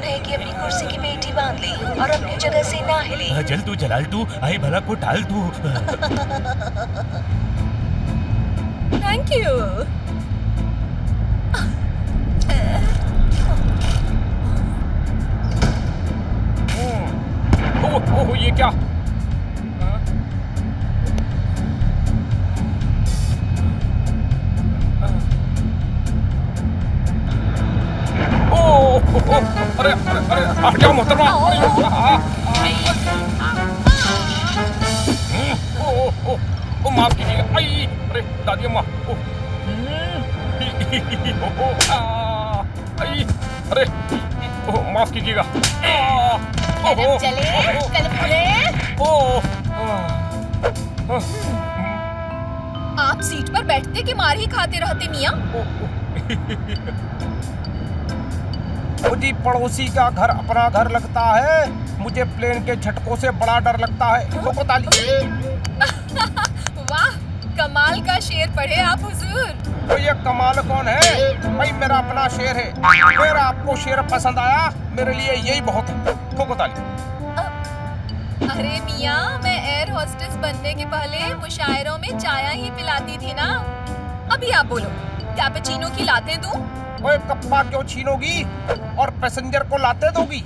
मन है कि अपनी कुर्सी की पेटी बांध ली और अपनी जगह से ना हिले। जल तू जलाल तू, आई भला को टाल तू। Thank you. ओह ये क्या? अरे अरे हट जाओ मोहतरमा। ओ माफ कीजिएगा। आई अरे दादी अम्मा। आई अरे माफ कीजिएगा। कदम चले, कदम खुले। आप सीट पर बैठते कि मार ही खाते रहते मियाँ? मुझे पड़ोसी का घर अपना घर लगता है। मुझे प्लेन के झटकों से बड़ा डर लगता है। तो बता लीजिए। वाह, कमाल का शेर पढ़े आप हुजूर। तो ये कमाल कौन है? भाई मेरा अपना शेर है। फिर आपको शेर पसंद आया, मेरे लिए यही बहुत है। तो बता लीजिए। अरे मियाँ, मैं एयर होस्टेस बनने के पहले मुशायरों में चाय ही पिलाती थी ना। अभी आप बोलो, कैपेचिनो की लाते दूं? ओए कप्पा क्यों छीनोगी और पैसेंजर को लाते दोगी?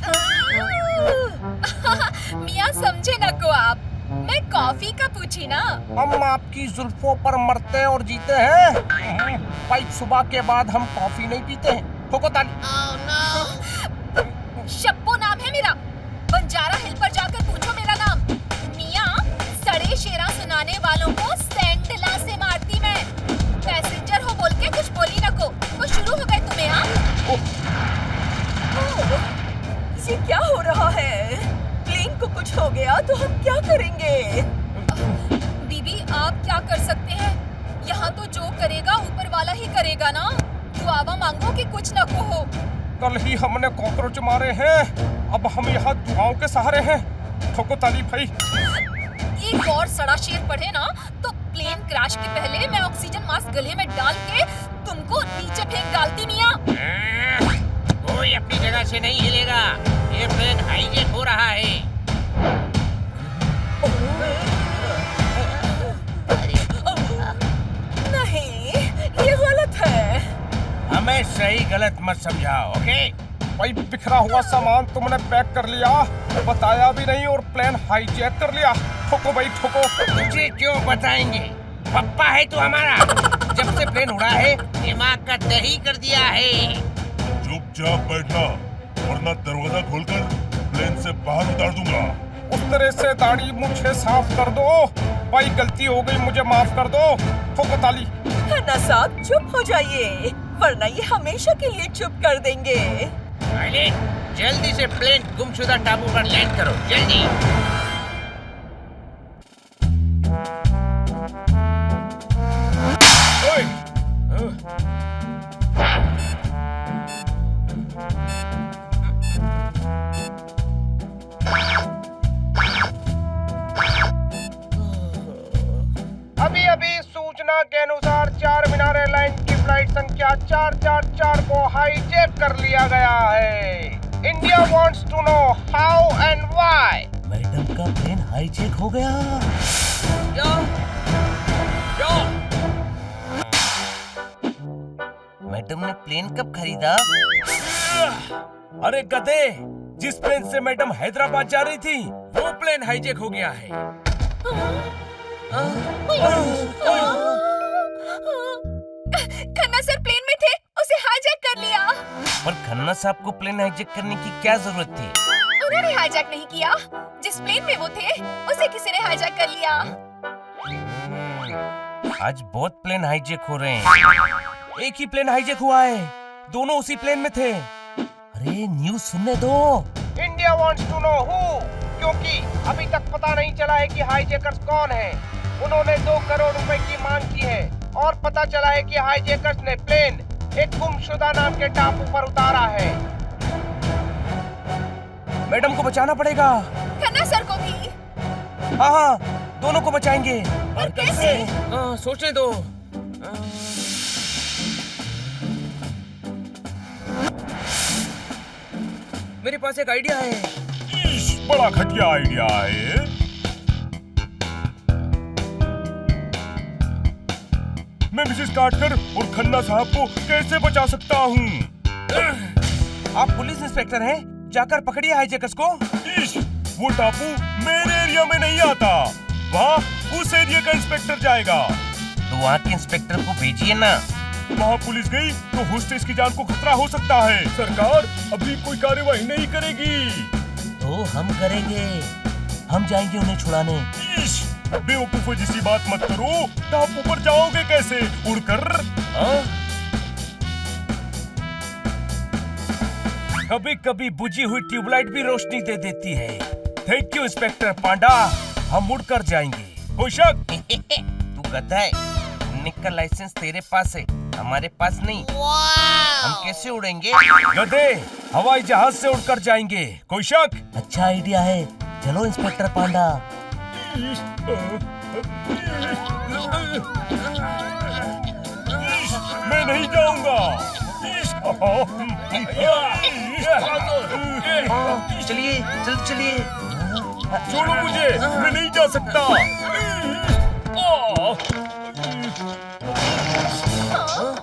मियाँ समझे ना को आप, मैं कॉफी का पूछी ना। हम आपकी जुल्फों पर मरते और जीते हैं। भाई सुबह के बाद हम कॉफी नहीं पीते हैं। ठोको ताली। शप्पो नाम है मेरा। बंजारा हिल पर जाकर पूछो मेरा नाम। मियाँ, सड़े शेरा सुनाने वालों को सैंडला से मारती मैं। पैसेंजर हो बोल के कुछ बोली न को। वो शुरू हो गए तुम्हें? हाँ, ये क्या हो रहा है? प्लेन को कुछ हो गया तो हम क्या करेंगे? बीबी, आप क्या कर सकते हैं? यहाँ तो जो करेगा ऊपर वाला ही करेगा ना। दुआवा मांगो कि कुछ न को हो। कल ही हमने कॉकरोच मारे हैं, अब हम यहाँ दुआओं के सहारे हैं। ठोको ताली भाई। एक और सड़ा शेर पढ़े ना तो प्लेन क्रैश के पहले मैं ऑक्सीजन मास्क गले में डाल के तुमको नीचे फेंक डालती मियाँ। कोई अपनी जगह से नहीं हिलेगा। ये प्लेन हाईजेक हो रहा है। नहीं, ये गलत है। हमें सही गलत मत समझाओ, ओके? भाई बिखरा हुआ सामान तुमने पैक कर लिया, बताया भी नहीं और प्लेन हाईजैक कर लिया। ठोको भाई ठोको। तुझे क्यों बताएंगे? पप्पा है तू हमारा। जब से प्लेन उड़ा है दिमाग का दही कर दिया है। चुपचाप बैठना वरना दरवाजा खोलकर प्लेन से बाहर उतार दूंगा। उस तरह से दाढ़ी मुझे साफ कर दो। भाई गलती हो गई, मुझे माफ कर दो। ठोको ताली। खन्ना साहब चुप हो जाइए, वरना ये हमेशा के लिए चुप कर देंगे। पायलट, जल्दी से प्लेन गुमशुदा टापू पर लैंड करो, जल्दी। अभी अभी सूचना के अनुसार 4 मीनार एयरलाइन की फ्लाइट संख्या 444 को हाईजैक कर लिया गया है। India wants to know how and why. Madam का प्लेन हाईजैक हो गया। मैडम ने प्लेन कब खरीदा? अरे गधे, जिस प्लेन से मैडम हैदराबाद जा रही थी वो प्लेन हाईजैक हो गया है। खन्ना सर प्लेन में थे, उसे हाईजैक कर लिया। पर खन्ना साहब को प्लेन हाईजैक करने की क्या जरूरत थी? उन्होंने हाईजैक नहीं किया, जिस प्लेन में वो थे उसे किसी ने हाईजैक कर लिया। आज बहुत प्लेन हाईजैक हो रहे हैं। एक ही प्लेन हाईजैक हुआ है, दोनों उसी प्लेन में थे। अरे न्यूज़ सुनने दो। India wants to know who, क्योंकि अभी तक पता नहीं चला है कि हाईजैकर्स कौन है। उन्होंने 2 करोड़ रुपए की मांग की है और पता चला है कि हाईजैकर्स ने प्लेन एक गुमशुदा नाम के टापू पर उतारा है। मैडम को बचाना पड़ेगा। खन्ना सर को भी। हाँ, दोनों को बचाएंगे। पर कैसे? सोचने दो। मेरे पास एक आइडिया है। बड़ा घटिया आइडिया है। मैं मिसेस काटकर और खन्ना साहब को कैसे बचा सकता हूँ? आप पुलिस इंस्पेक्टर हैं, जाकर पकड़िए हाईजैकर्स को। वो टापू मेरे एरिया में नहीं आता, वहाँ उस एरिया का इंस्पेक्टर जाएगा। तो वहाँ के इंस्पेक्टर को भेजिए ना। वहाँ पुलिस गई तो होस्टेस की जान को खतरा हो सकता है। सरकार अभी कोई कार्यवाही नहीं करेगी। तो हम करेंगे, हम जाएंगे उन्हें छुड़ाने। बेवकूफों जैसी बात मत करो। टापू पर जाओगे कैसे? उड़कर? कभी कभी बुझी हुई ट्यूबलाइट भी रोशनी दे देती है। थैंक यू इंस्पेक्टर पांडा, हम उड़कर जाएंगे। कोई शक? तू गधा है, उड़ने का लाइसेंस तेरे पास है, हमारे पास नहीं। हम कैसे उड़ेंगे? गधे, हवाई जहाज से उड़कर जाएंगे। कोई शक? अच्छा आइडिया है, चलो इंस्पेक्टर पांडा। मैं नहीं जाऊंगा। चलिए, जल्द चलिए। छोड़ो मुझे, मैं नहीं जा सकता।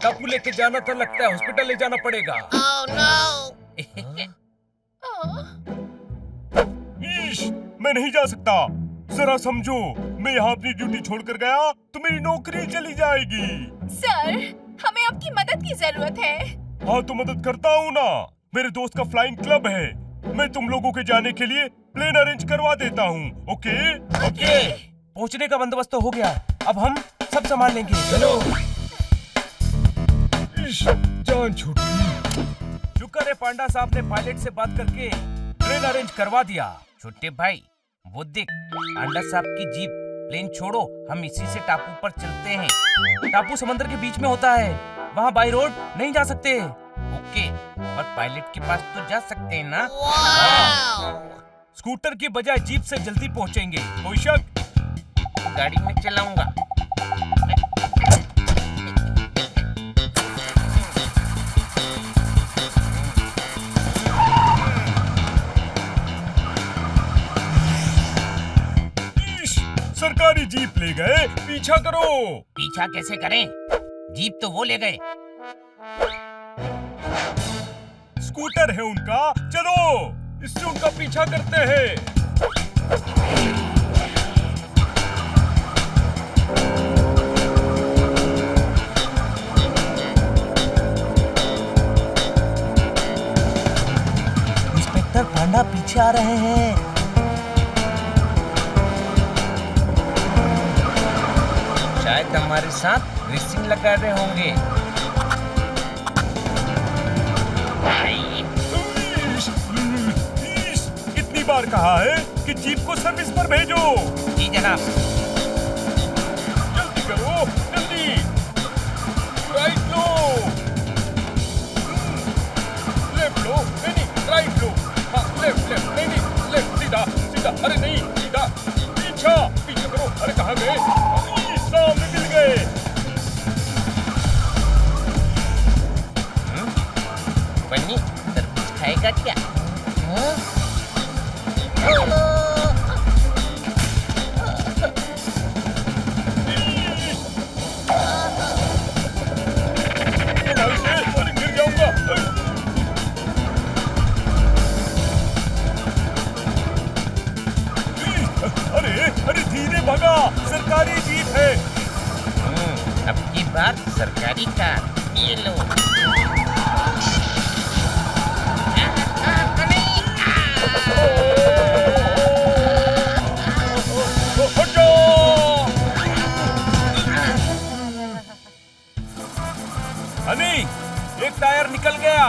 टापू लेके जाना तो लगता है हॉस्पिटल ले जाना पड़ेगा। मैं नहीं जा सकता। जरा समझो, मैं यहाँ अपनी ड्यूटी छोड़कर गया तो मेरी नौकरी चली जाएगी। सर, हमें आपकी मदद की जरूरत है। हाँ तो मदद करता हूँ ना। मेरे दोस्त का फ्लाइंग क्लब है, मैं तुम लोगों के जाने के लिए प्लेन अरेंज करवा देता हूँ। ओके? ओके। पहुँचने का बंदोबस्त तो हो गया, अब हम सब संभाल लेंगे। चलो। जान छूटी। शुक्र है पांडा साहब ने पायलट से बात करके प्लेन अरेंज करवा दिया। छोटे भाई, वो देख, पांडा साहब की जीप। प्लेन छोड़ो, हम इसी से टापू पर चलते हैं। टापू समंदर के बीच में होता है, वहाँ बाई रोड नहीं जा सकते। ओके, पर पायलट के पास तो जा सकते हैं ना? स्कूटर की बजाय जीप से जल्दी पहुँचेंगे। कोई शक? गाड़ी में चलाऊंगा। सरकारी जीप ले गए, पीछा करो। पीछा कैसे करें? जीप तो वो ले गए। स्कूटर है उनका, चलो इससे उनका पीछा करते हैं। इंस्पेक्टर पांडा पीछे आ रहे हैं। शायद हमारे साथ रेसिंग लगा रहे होंगे। कितनी बार कहा है कि जीप को सर्विस पर भेजो। जी जनाब। जल्दी करो, जल्दी। राइट लो, लेफ्ट लो, नहीं राइट लो। हाँ लेफ्ट लेफ्ट, नहीं लेफ्ट, सीधा सीधा, अरे नहीं सीधा, पीछा पीछे करो। अरे कहाँ गए? सामने मिल गए। बन्नी, तरबूज खाएगा क्या? अरे गिर जाऊंगा। अरे अरे धीरे भगा, सरकारी जीप है। अब की बार सरकारी कार। ये लो। हनी, एक टायर निकल गया।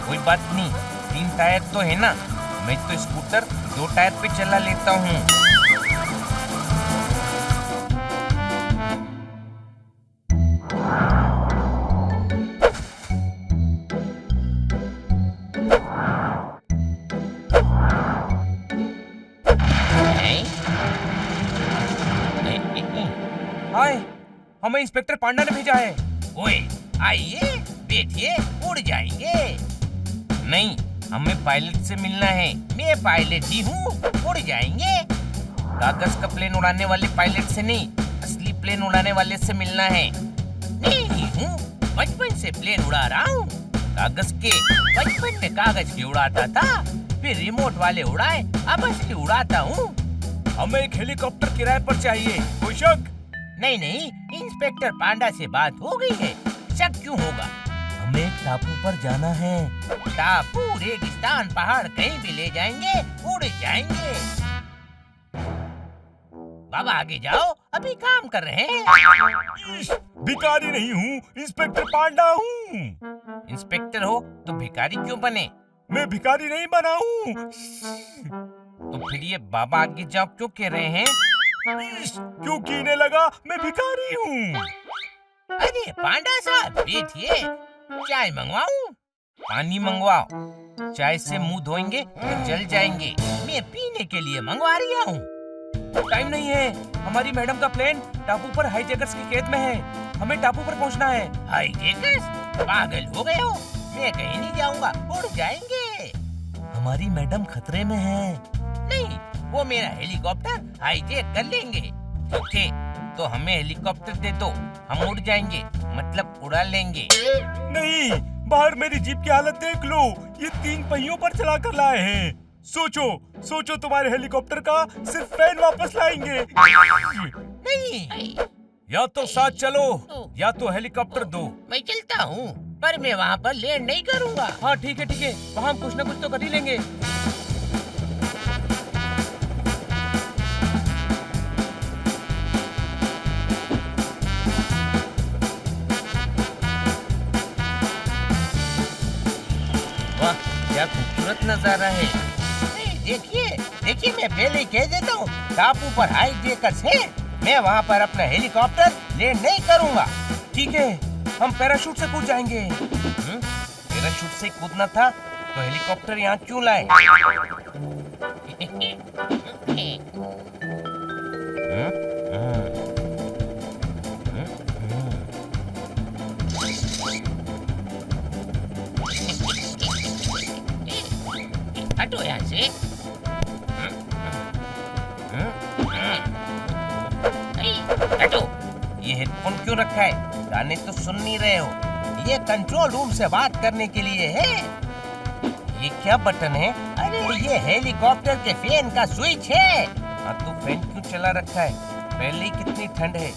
कोई बात नहीं, 3 टायर तो है ना। मैं तो स्कूटर 2 टायर पे चला लेता हूँ। हाय, हमें इंस्पेक्टर पांडा ने भेजा है। ओए, आइए, बैठिए, उड़ जाएंगे। नहीं, हमें पायलट से मिलना है। मैं पायलट ही हूँ, उड़ जाएंगे। कागज का प्लेन उड़ाने वाले पायलट से नहीं, असली प्लेन उड़ाने वाले से मिलना है। मैं ही हूँ, बचपन से प्लेन उड़ा रहा हूँ। कागज के बचपन में कागज के उड़ाता था, फिर रिमोट वाले उड़ाए, अब असली उड़ाता हूँ। हमें एक हेलीकॉप्टर किराए पर चाहिए, कोई शक? नहीं नहीं, इंस्पेक्टर पांडा से बात हो गई है, शक क्यों होगा? हमें एक टापू पर जाना है। टापू, रेगिस्तान, पहाड़ कहीं भी ले जाएंगे, उड़ जाएंगे। बाबा आगे जाओ, अभी काम कर रहे हैं। भिखारी नहीं हूँ, इंस्पेक्टर पांडा हूँ। इंस्पेक्टर हो तो भिखारी क्यों बने? मैं भिखारी नहीं बना हूँ। तो फिर ये बाबा आगे जाओ क्यों कह रहे हैं? क्योंकि इन्हें लगा मैं भिखारी हूँ। अरे पांडा साहब बैठिए, चाय मंगवाऊं? पानी मंगवाओ, चाय से मुंह धोएंगे तो जल जाएंगे। मैं पीने के लिए मंगवा रही हूँ। टाइम नहीं है, हमारी मैडम का प्लेन टापू पर हाईजैकर्स की कैद में है। हमें टापू पर पहुंचना है। हाईजैकर्स? पागल हो गए हो? मैं कहीं नहीं जाऊंगा, उड़ जाएंगे। हमारी मैडम खतरे में है। नहीं, वो मेरा हेलीकॉप्टर हाईजैक कर लेंगे। ओके, तो हमें हेलीकॉप्टर दे दो, हम उड़ जाएंगे, मतलब उड़ा लेंगे। नहीं, बाहर मेरी जीप की हालत देख लो, ये 3 पहियों पर चला कर लाए हैं। सोचो सोचो, तुम्हारे हेलीकॉप्टर का सिर्फ फैन वापस लाएंगे। नहीं, या तो साथ चलो या तो हेलीकॉप्टर दो। मैं चलता हूँ, पर मैं वहाँ पर लैंड नहीं करूँगा। हाँ ठीक है, वहाँ हम कुछ न कुछ तो कर ही लेंगे। वाह, क्या खूबसूरत नजारा है। देखिए, मैं पहले ही कह देता हूँ, टापू पर हाईजैकर्स है। मैं वहाँ पर अपना हेलीकॉप्टर लैंड नहीं करूँगा। ठीक है, हम पैराशूट से कूद जाएंगे। पैराशूट से कूदना था तो हेलीकॉप्टर यहाँ क्यों लाए? हटो यहाँ से। हटो, ये हेडफोन क्यों रखा है? गाने तो सुन नहीं रहे हो। ये कंट्रोल रूम से बात करने के लिए है। ये क्या बटन है? अरे ये हेलीकॉप्टर के फैन का स्विच है। हाँ, तो फैन क्यों चला रखा है? पहले ही कितनी ठंड है।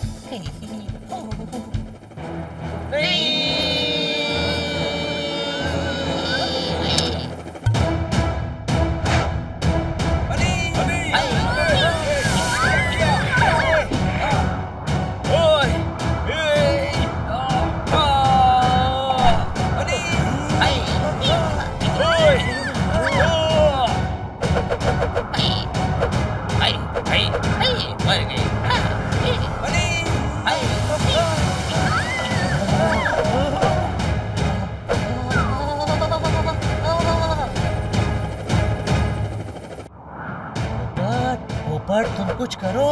तुम कुछ करो।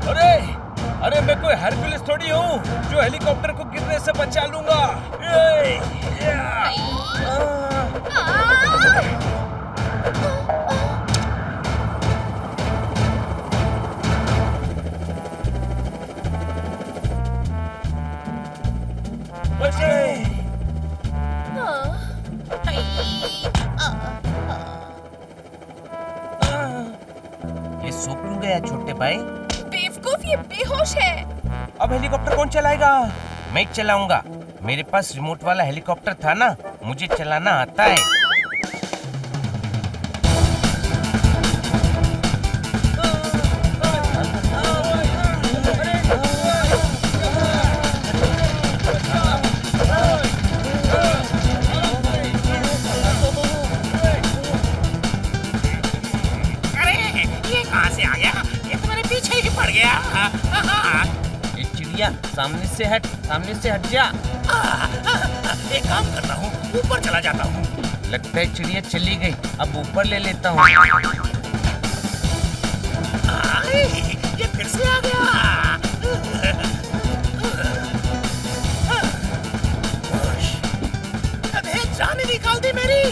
अरे मैं कोई हरकुलिस थोड़ी हूँ जो हेलीकॉप्टर को गिरने से बचा लूंगा। ये सो क्यों गया छोटे भाई? बेवकूफ, ये बेहोश है। अब हेलीकॉप्टर कौन चलाएगा? मैं चलाऊंगा। मेरे पास रिमोट वाला हेलीकॉप्टर था ना, मुझे चलाना आता है। सामने से हट जा। एक काम करता हूँ, ऊपर चला जाता हूँ। लगता है चिड़िया चली गई, अब ऊपर ले लेता हूँ। ये फिर से आ गया। अबे जान निकाल दी मेरी।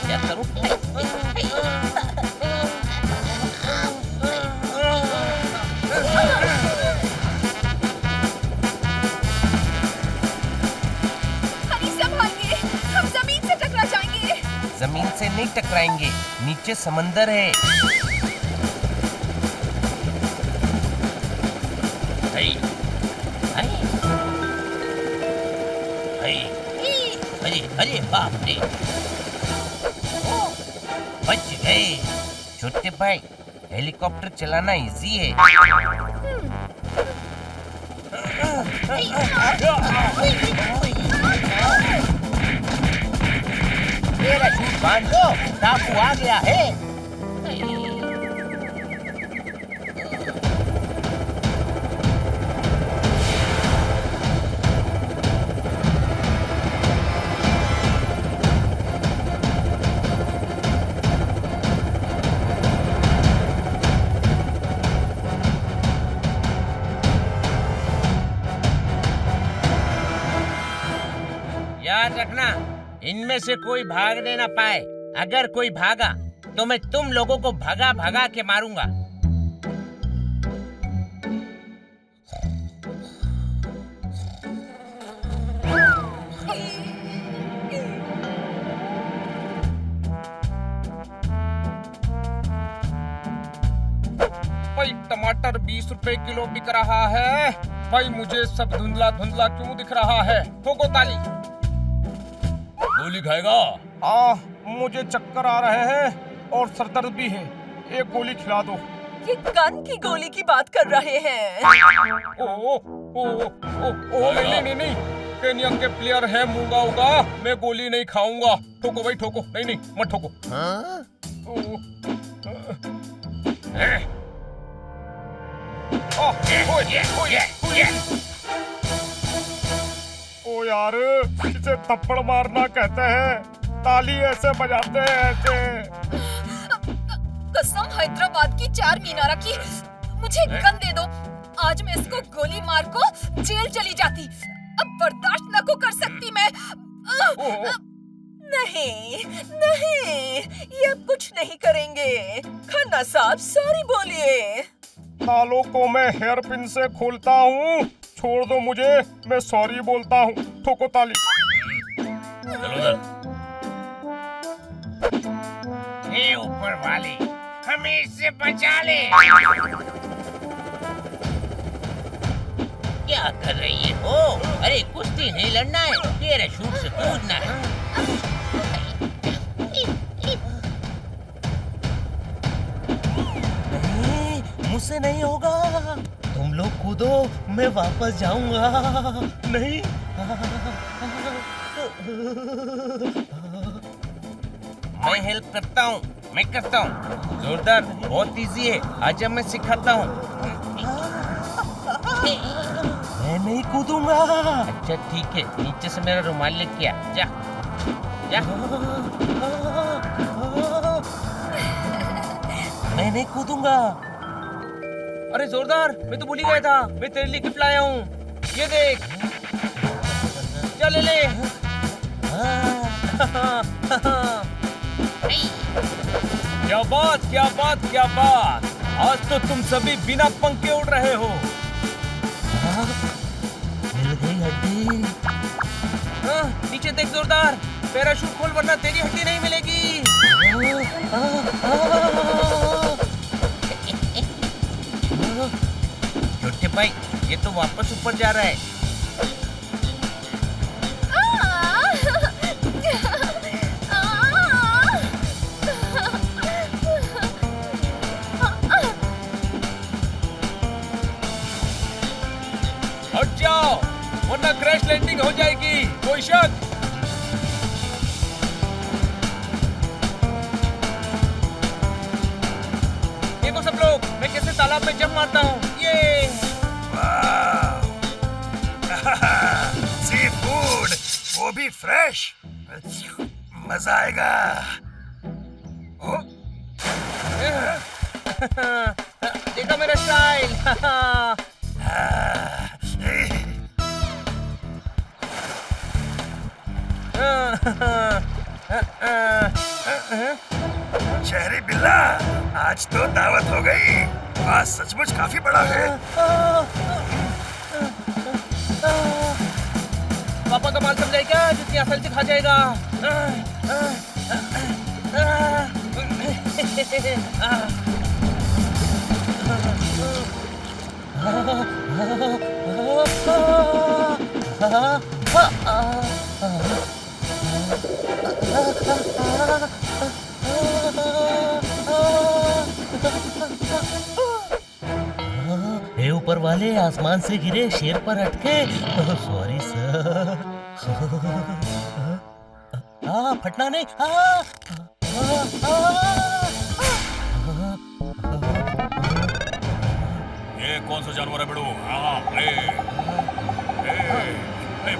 क्या करूं? हनी संभालिए, हम जमीन से टकरा जाएंगे। जमीन से नहीं टकराएंगे, नीचे समंदर है। अरे अरे बाप रे, बच गए। छोटे भाई, हेलीकॉप्टर चलाना इजी है। पैराशूट बांधो, टापू आ गया है। याद रखना, इनमें से कोई भागने ना पाए। अगर कोई भागा तो मैं तुम लोगों को भगा भगा के मारूंगा। भाई टमाटर 20 रुपए किलो बिक रहा है। भाई मुझे सब धुंधला धुंधला क्यों दिख रहा है? ठोको ताली। गोली खाएगा? मुझे चक्कर आ रहे हैं और सरदर्द भी है। एक गोली खिला दो। ये गन की गोली की बात कर रहे हैं। ओ ओ ओ ओ नहीं नहीं नहीं, केनिया के प्लेयर है मूंगा उगा, मैं गोली नहीं खाऊंगा। ठोको भाई ठोको। नहीं नहीं मत ठोको। ओ यार, इसे थप्पड़ मारना कहते हैं। ताली ऐसे बजाते हैं ऐसे। कसम हैदराबाद की 4 मीनारा की, मुझे गन दे दो। आज मैं इसको गोली मार को जेल चली जाती। अब बर्दाश्त न को कर सकती मैं। नहीं नहीं, ये अब कुछ नहीं करेंगे। खन्ना साहब सॉरी बोलिए। तालों को मैं हेयर पिन से खोलता हूँ। छोड़ दो मुझे, मैं सॉरी बोलता हूँ। ठोको ताली। हे ऊपर वाले, हमें इससे बचा ले। क्या कर रही हो? अरे कुश्ती नहीं लड़ना है, पैराशूट से कूदना है। मुझसे नहीं होगा। तुम लोग कूदो, मैं वापस जाऊंगा। नहीं। मैं हेल्प करता हूँ, मैं करता हूँ। जोरदार, बहुत इजी है। आजा मैं सिखाता हूँ। मैं नहीं कूदूंगा। अच्छा ठीक है, नीचे से मेरा रुमाल लेके आ। जा जा। मैं नहीं कूदूंगा। अरे जोरदार, मैं तो भूल ही गया था। मैं तेरे लिए गिफ्ट लाया हूँ, ये देख। चल ले ले। क्या बात क्या बात क्या बात। आज तो तुम सभी बिना पंख के उड़ रहे हो। मिल गई हड्डी। नीचे देख जोरदार, पैराशूट खोल वरना तेरी हड्डी नहीं मिलेगी। छोटे भाई, ये तो वापस ऊपर जा रहा है। हट जाओ वरना क्रैश लैंडिंग हो जाएगी। कोई शक? देखो सब लोग, मैं कैसे तालाब में जंप मारता हूँ। ये सी फूड, वो भी फ्रेश। मजा आएगा। देखा मेरा स्टाइल। शहरी बिल्ला, आज तो दावत हो गई। आज सचमुच काफी बड़ा है। पापा का माल समझाए क्या, जितनी आसानी से खा जाएगा। हे ऊपर वाले, आसमान से गिरे शेर पर अटके। Sorry sir. फटना नहीं। ये कौन सा जानवर है बेड़ू?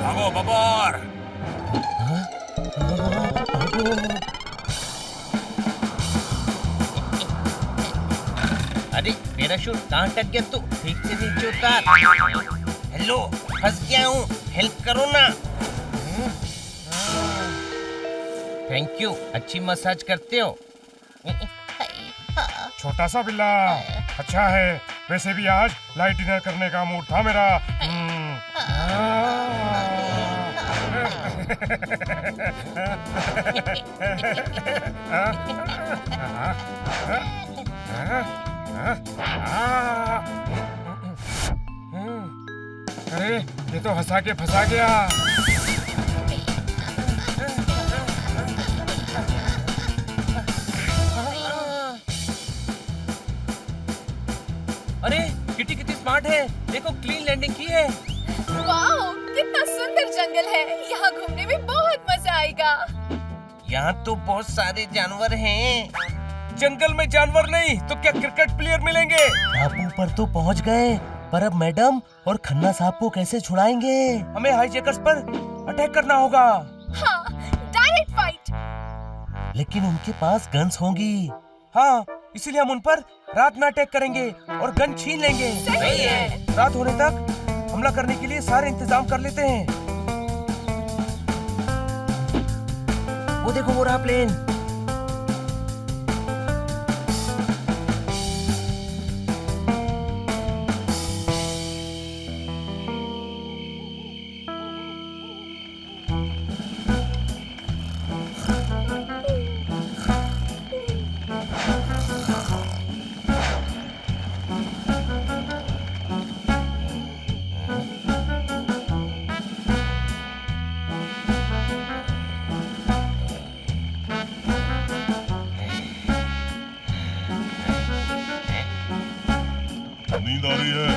भागो बब्बर। अरे पैराशूट कहाँ अटक गया तू? ठीक से नीचे उतार। हेलो, फंस गया हूँ, हेल्प करो ना। थैंक यू, अच्छी मसाज करते हो। छोटा सा बिल्ला, अच्छा है। वैसे भी आज लाइट डिनर करने का मूड था मेरा। अरे ये तो हंसा के फंसा गया। अरे किटी कितनी स्मार्ट है, देखो क्लीन लैंडिंग की है। वाओ, कितना सुंदर जंगल है। यहाँ घूमने में बहुत मजा आएगा। यहाँ तो बहुत सारे जानवर हैं। जंगल में जानवर नहीं तो क्या क्रिकेट प्लेयर मिलेंगे? टापू पर तो पहुंच गए, पर अब मैडम और खन्ना साहब को कैसे छुड़ाएंगे? हमें हाईजैकर्स पर अटैक करना होगा। हाँ, डायरेक्ट फाइट। लेकिन उनके पास गन्स होंगी। हाँ, इसीलिए हम उन पर रात में अटैक करेंगे और गन छीन लेंगे। सही है। रात होने तक हमला करने के लिए सारे इंतजाम कर लेते हैं। वो देखो, वो रहा प्लेन। नींद आ रही है,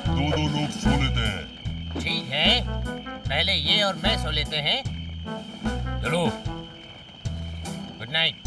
दो लोग सो लेते हैं। ठीक है, पहले ये और मैं सो लेते हैं। चलो। Good night.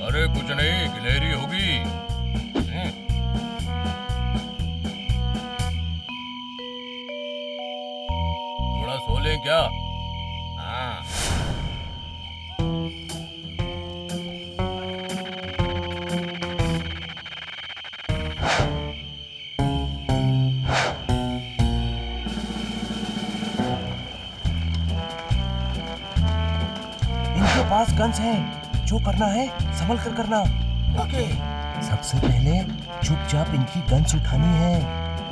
अरे कुछ नहीं, गिलहरी होगी। थोड़ा सो लें क्या? हाँ। इन चांस है। जो करना है संभल कर करना। ओके। सबसे पहले चुपचाप इनकी गन्स उठानी है।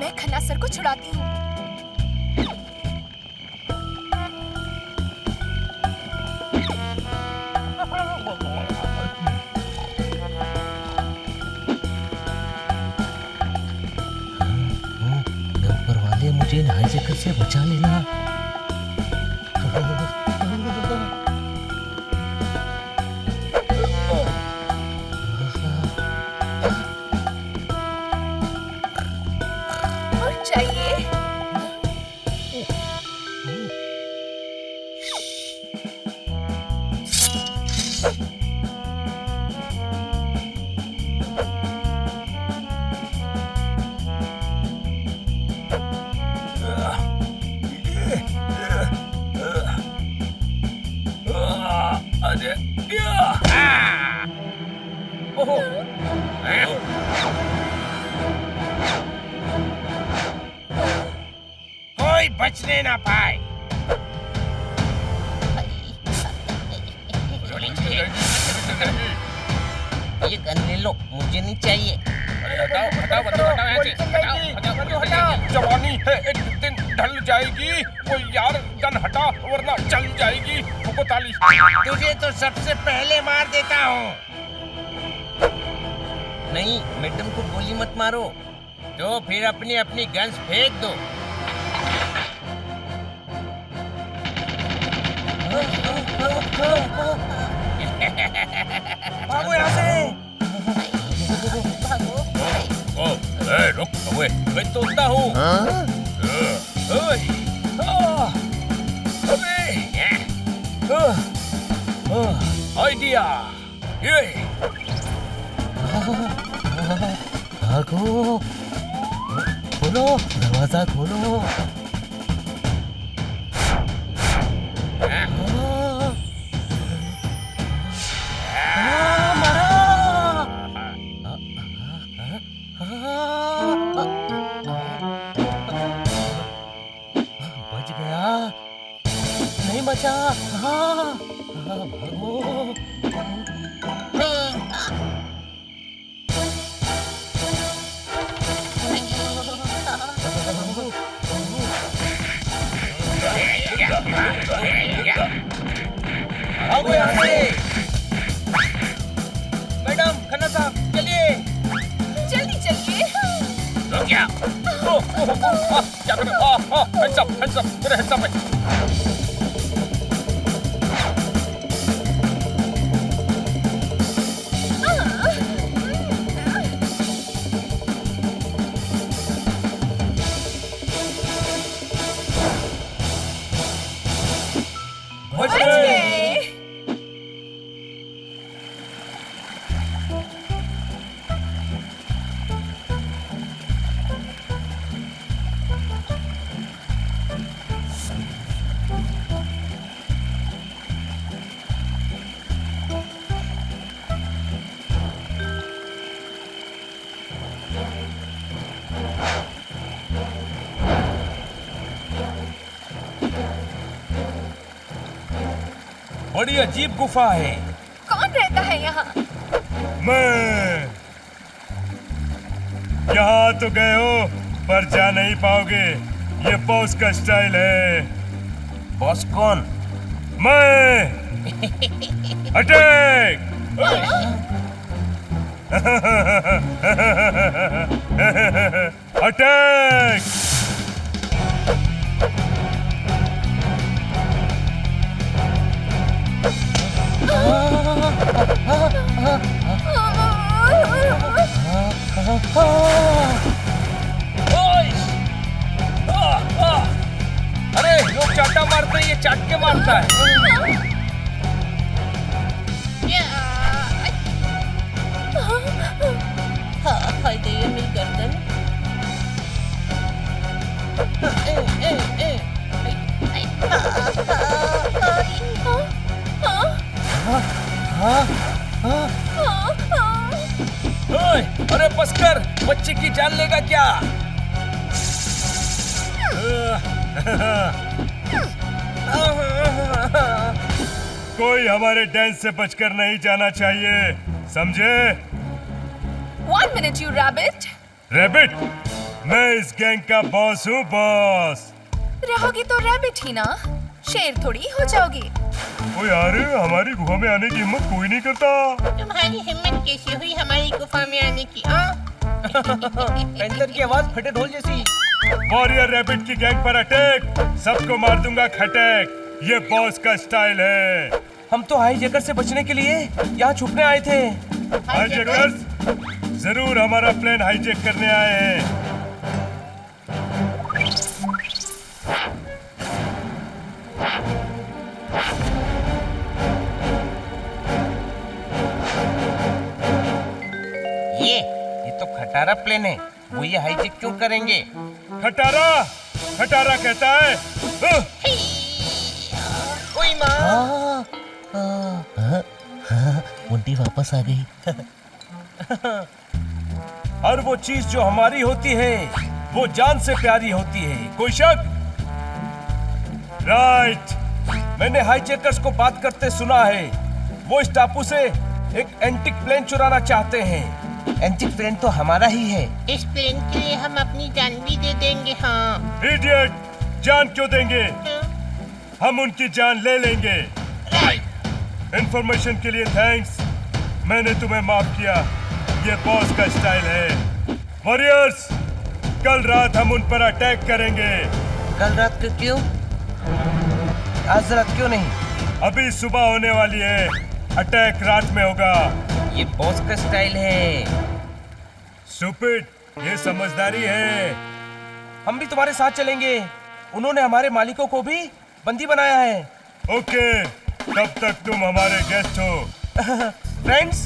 मैं खन्ना सर को छुड़ाती हूँ। ऊपर वाले मुझे इन हाईजैकर से बचा लेना। और चाहिए। कोई बचने ना पाए। ये गन ले लो, मुझे नहीं चाहिए। हटाओ हटाओ हटाओ यहाँ से, हटाओ। जवानी है एक दिन ढल जाएगी। वो यार गन हटा वरना चल जाएगी। ठोको ताली। तुझे तो सबसे पहले मार देता हूँ। नहीं, मैडम को गोली मत मारो। तो फिर अपनी अपनी गन्स फेंक दो। भागो यहाँ से। रुक, मैं तोड़ता हूँ। आइडिया ये। भागो, खोलो दरवाजा खोलो। बच गया, नहीं बचा। भागो। भागो यहाँ से। मैडम, खन्ना साहब, चलिए। जल्दी चलिए। रुक क्या? क्या कर रहे हो? हैंड्स अप, मेरे हैंड्स अप है। बच गए। बड़ी अजीब गुफा है। कौन रहता है यहाँ? मैं। यहाँ तो गए हो पर जा नहीं पाओगे। ये बॉस का स्टाइल है। बॉस कौन? मैं। अटैक। अटैक। अरे लोग चाटा मारते हैं, ये चाट के मारता है। हाय दे मेरी गर्दन। ओए, अरे बस कर, बच्चे की जान लेगा क्या? कोई हमारे डांस से बचकर नहीं जाना चाहिए, समझे? 1 minute, you rabbit. रैबिट, मैं इस गैंग का बॉस हूँ, बॉस। रहोगी तो रैबिट ही ना, शेर थोड़ी हो जाओगी। ओ यार, हमारी गुफा में आने की हिम्मत कोई नहीं करता। तुम्हारी हिम्मत कैसे हुई हमारी गुफा में आने की? पेंटर की आवाज फटे ढोल जैसी। वॉरियर रैबिट की गैंग पर अटैक, सबको मार दूंगा खटैक, ये बॉस का स्टाइल है। हम तो हाईजैकर से बचने के लिए यहाँ छुपने आए थे। हाईजैकर्स जरूर हमारा प्लेन हाईजैक करने आए हैं। ये तो खटारा प्लेन है, वो ये हाईजैक क्यों करेंगे? खटारा, खटारा कहता है ओए माँ। मुंडी वापस आ गई। और वो चीज जो हमारी होती है वो जान से प्यारी होती है, कोई शक? राइट। मैंने हाईजैकर्स को बात करते सुना है, वो इस टापू से एक एंटिक प्लेन चुराना चाहते हैं। एंटिक प्लेन तो हमारा ही है। इस प्लेन के लिए हम अपनी जान भी दे देंगे। हाँ इडियट, जान क्यों देंगे? हम उनकी जान ले लेंगे। इंफॉर्मेशन के लिए थैंक्स, मैंने तुम्हें माफ किया, ये बॉस का स्टाइल है। वॉरियर्स, कल रात हम उन पर अटैक करेंगे। कल रात को क्यों? आज रात क्यों नहीं? अभी सुबह होने वाली है, अटैक रात में होगा। ये बॉस का स्टाइल है। स्टूपिड, ये समझदारी है। हम भी तुम्हारे साथ चलेंगे, उन्होंने हमारे मालिकों को भी बंदी बनाया है। ओके, तब तक तुम हमारे गेस्ट हो। फ्रेंड्स?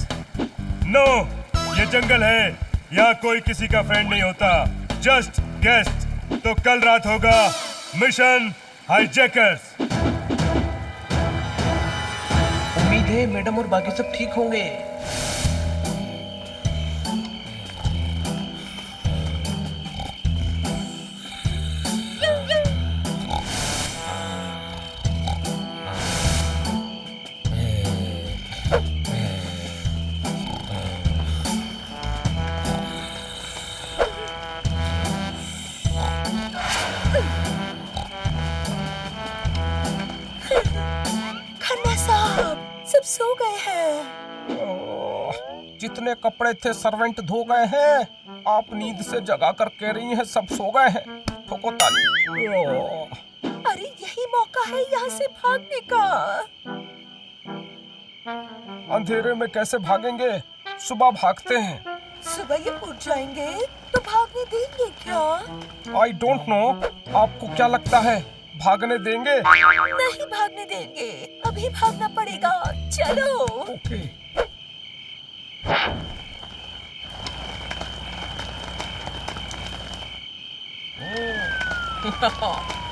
नो, ये जंगल है, यहाँ कोई किसी का फ्रेंड नहीं होता, जस्ट गेस्ट। तो कल रात होगा मिशन हाईजैकर्स। उम्मीद है मैडम और बाकी सब ठीक होंगे। सब सो गए हैं। जितने कपड़े थे सर्वेंट धो गए हैं, आप नींद से जगा कर कह रही हैं सब सो गए हैं। ठोको ताली। अरे यही मौका है यहाँ से भागने का। अंधेरे में कैसे भागेंगे? सुबह भागते हैं। सुबह ये उठ जाएंगे तो भागने देंगे क्या? आई डोंट नो, आपको क्या लगता है भागने देंगे? नहीं भागने देंगे, अभी भागना पड़ेगा, चलो। ओके।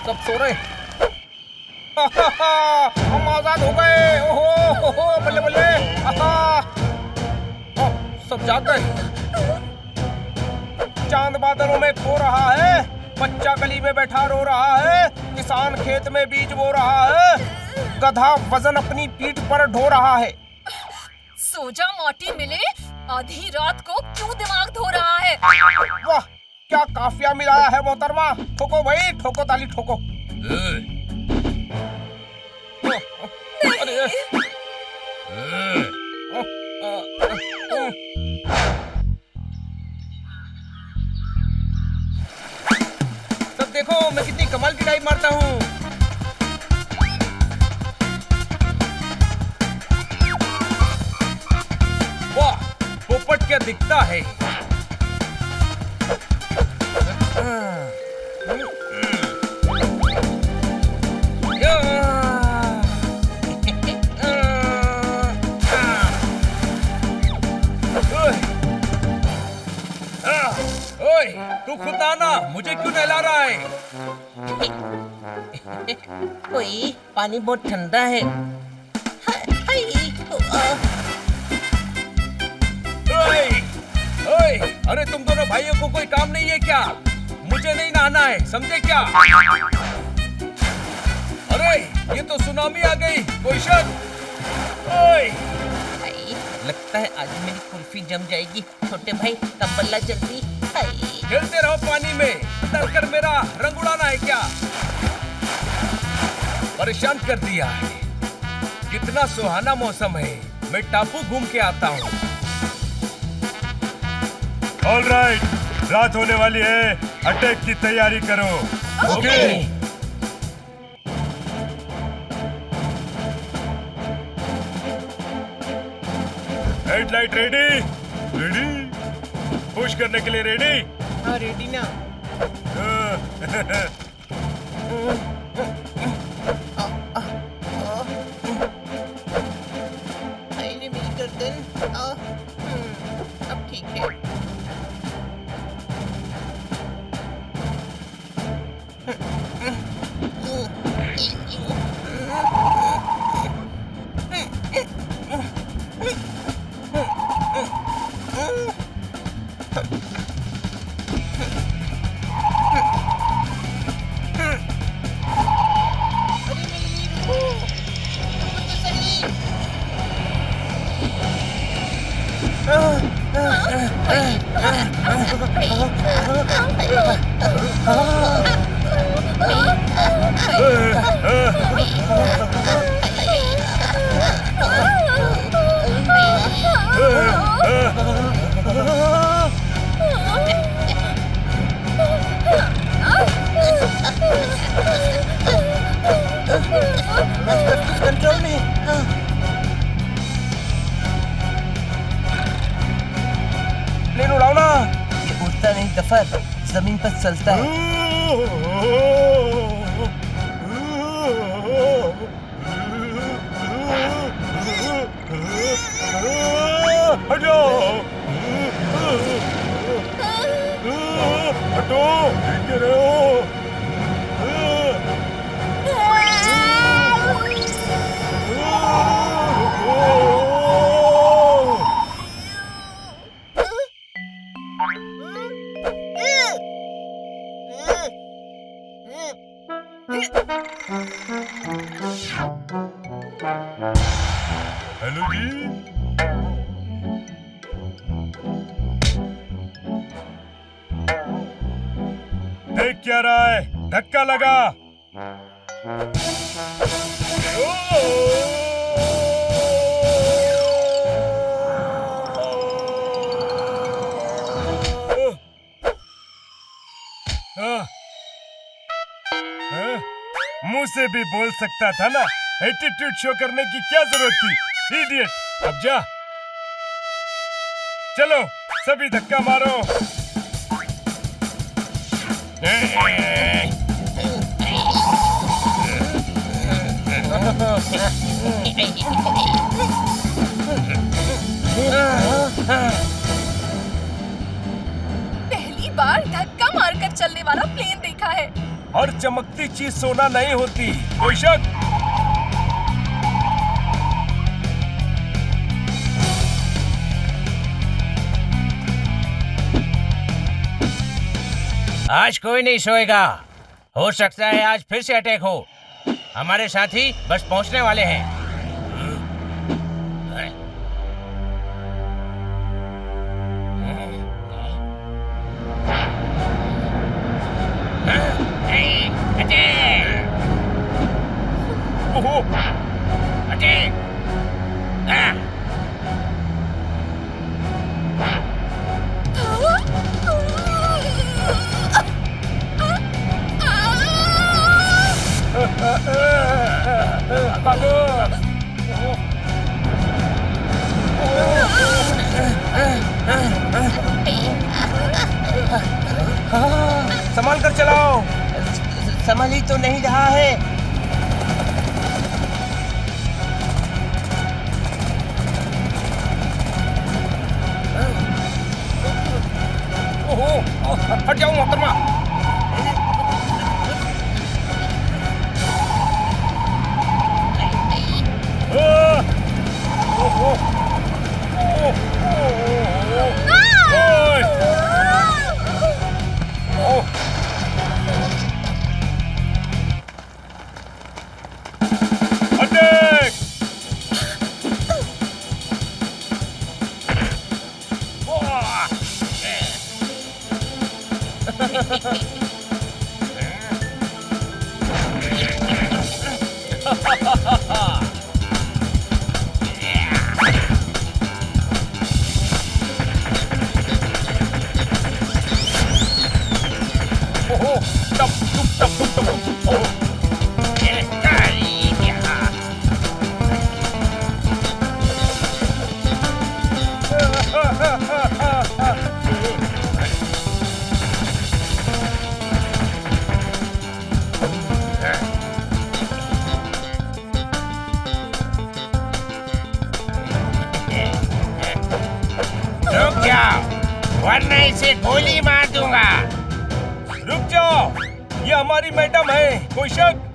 सब सो रहे। हम आजाद हो गए। ओहो बल्ले बल्ले। सब जाग गए। चांद बादलों में खो रहा है, बच्चा गली में बैठा रो रहा है, किसान खेत में बीज बो रहा है, गधा वजन अपनी पीठ पर ढो रहा है। सोजा मोटी मिले, आधी रात को क्यों दिमाग धो रहा है? वाह, क्या काफिया मिलाया है मोहतरमा। ठोको भाई, ठोको ताली ठोको। सब देखो मैं कितनी कमाल की डाइव मारता हूँ। वाह, पोपट क्या दिखता है। तू खुद आना, मुझे क्यों नहला रहा है? ओए, पानी बहुत ठंडा है। ओए, अरे तुम दोनों भाइयों को कोई काम नहीं है क्या? मुझे नहीं नहाना है, समझे क्या? अरे ये तो सुनामी आ गई, कोई शक? ओए लगता है आज मेरी कुल्फी जम जाएगी। छोटे भाई तंबल्ला जल्दी। खेलते रहो पानी में, डरकर मेरा रंग उड़ाना है क्या? परेशान कर दिया है। कितना सुहाना मौसम है, मैं टापू घूम के आता हूँ। ऑलराइट, रात होने वाली है, अटैक की तैयारी करो। Okay. Headlight ready? Ready? Push करने के लिए रेडी? हाँ रेडी ना। अरे मेरी गर्दन। अब ठीक है। कंट्रोल में। प्लेन उड़ाओ ना। ये उड़ता नहीं गफर, जमीन पर चलता है। हटो! हटो! गिर रहे हो। हेलो जी। देख क्या रहा है? धक्का लगा। मुंह से भी बोल सकता था ना, एटीट्यूड शो करने की क्या जरूरत थी? इडियट। अब जा, चलो सभी धक्का मारो। पहली बार धक्का मारकर चलने वाला प्लेन देखा है। और चमकती चीज सोना नहीं होती, कोई शक? आज कोई नहीं सोएगा। हो सकता है आज फिर से अटैक हो। हमारे साथी बस पहुंचने वाले हैं। अटैक! संभाल कर चलाओ। संभल ही तो नहीं रहा है। हट जाओ मोहतरमा। ओहो, टप टुप टप टुप टप टुप। ओहो, रुक जाओ, वरना इसे गोली मार दूंगा। रुक जाओ, ये हमारी मैडम है, कोई शक?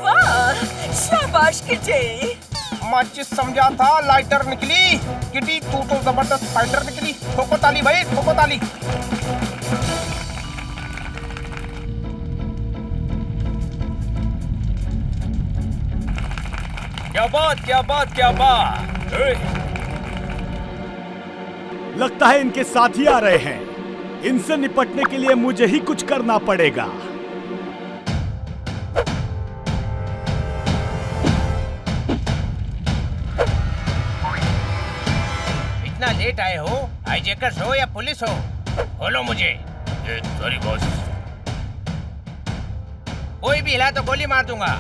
वाह, शाबाश किटी। माचिस समझा था, लाइटर निकली। किटी तू तो जबरदस्त फाइटर निकली। ठोको ताली भाई, ठोको ताली। क्या बात, क्या बात, क्या बात। लगता है इनके साथी आ रहे हैं। इनसे निपटने के लिए मुझे ही कुछ करना पड़ेगा। इतना लेट आए हो? हाईजैकर्स हो या पुलिस हो? बोलो मुझे। Sorry boss. कोई भी हिला तो गोली मार दूंगा।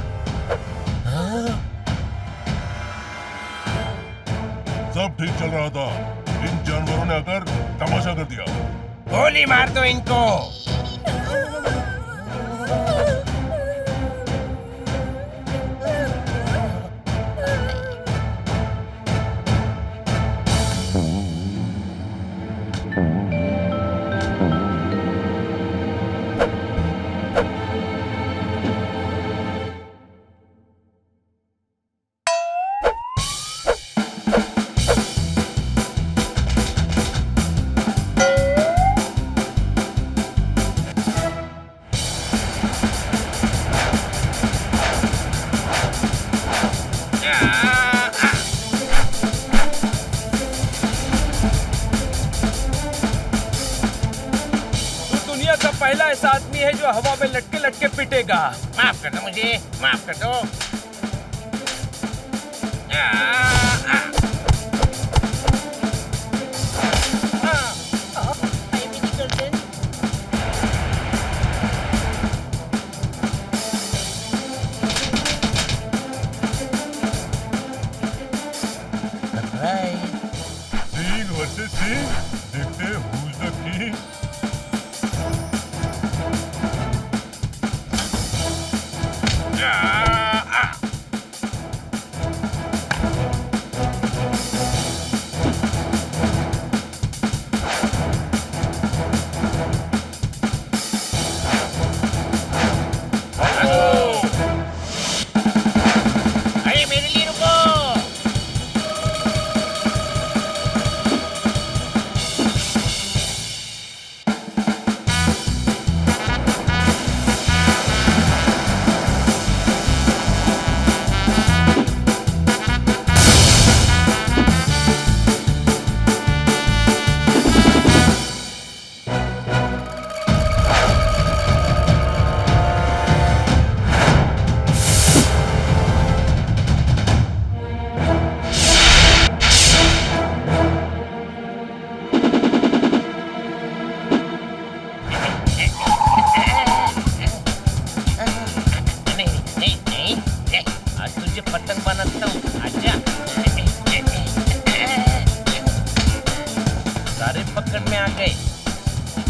सब ठीक चल रहा था, इन जानवरों ने आकर तमाशा कर दिया। गोली मार दो इनको। पहला ऐसा आदमी है जो हवा में लटके लटके पिटेगा। माफ कर दो मुझे, माफ कर दो। सिंह वर्सेस सिंह, देखते हैं who's the king। अरे मेरे लिए रुको।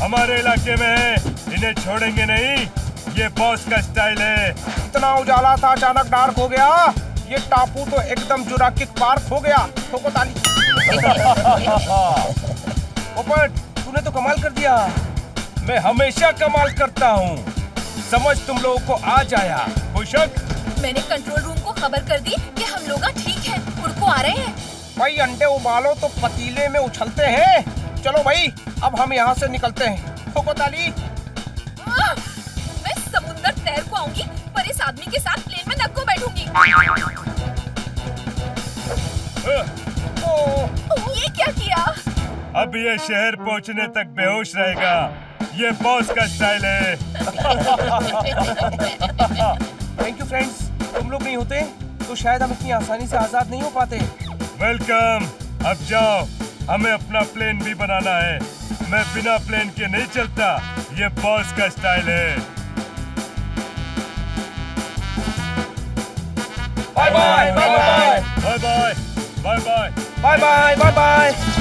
हमारे इलाके में है, इन्हें छोड़ेंगे नहीं। ये बॉस का स्टाइल है। इतना उजाला था, अचानक डार्क हो गया। ये टापू तो एकदम जुरासिक पार्क हो गया। ठोको ताली। पोपट, तूने तो कमाल कर दिया। मैं हमेशा कमाल करता हूँ। समझ तुम लोगों को आ जाया। कोई शक? मैंने कंट्रोल रूम को खबर कर दी कि हम लोग ठीक हैं, उड़को आ रहे हैं। भाई अंडे उबालो तो पतीले में उछलते हैं। चलो भाई, अब हम यहाँ से निकलते हैं। ठोको ताली। मैं समुंदर तैर को आऊंगी, पर इस आदमी के साथ प्लेन में नक्को बैठूंगी। ये क्या किया? अब ये शहर पहुँचने तक बेहोश रहेगा। ये बॉस का स्टाइल है। थैंक यू फ्रेंड्स, तुम लोग नहीं होते तो शायद हम इतनी आसानी से आजाद नहीं हो पाते। वेलकम। अब जाओ, हमें अपना प्लेन भी बनाना है। मैं बिना प्लेन के नहीं चलता। ये बॉस का स्टाइल है। Bye bye bye bye bye bye bye bye bye bye bye bye.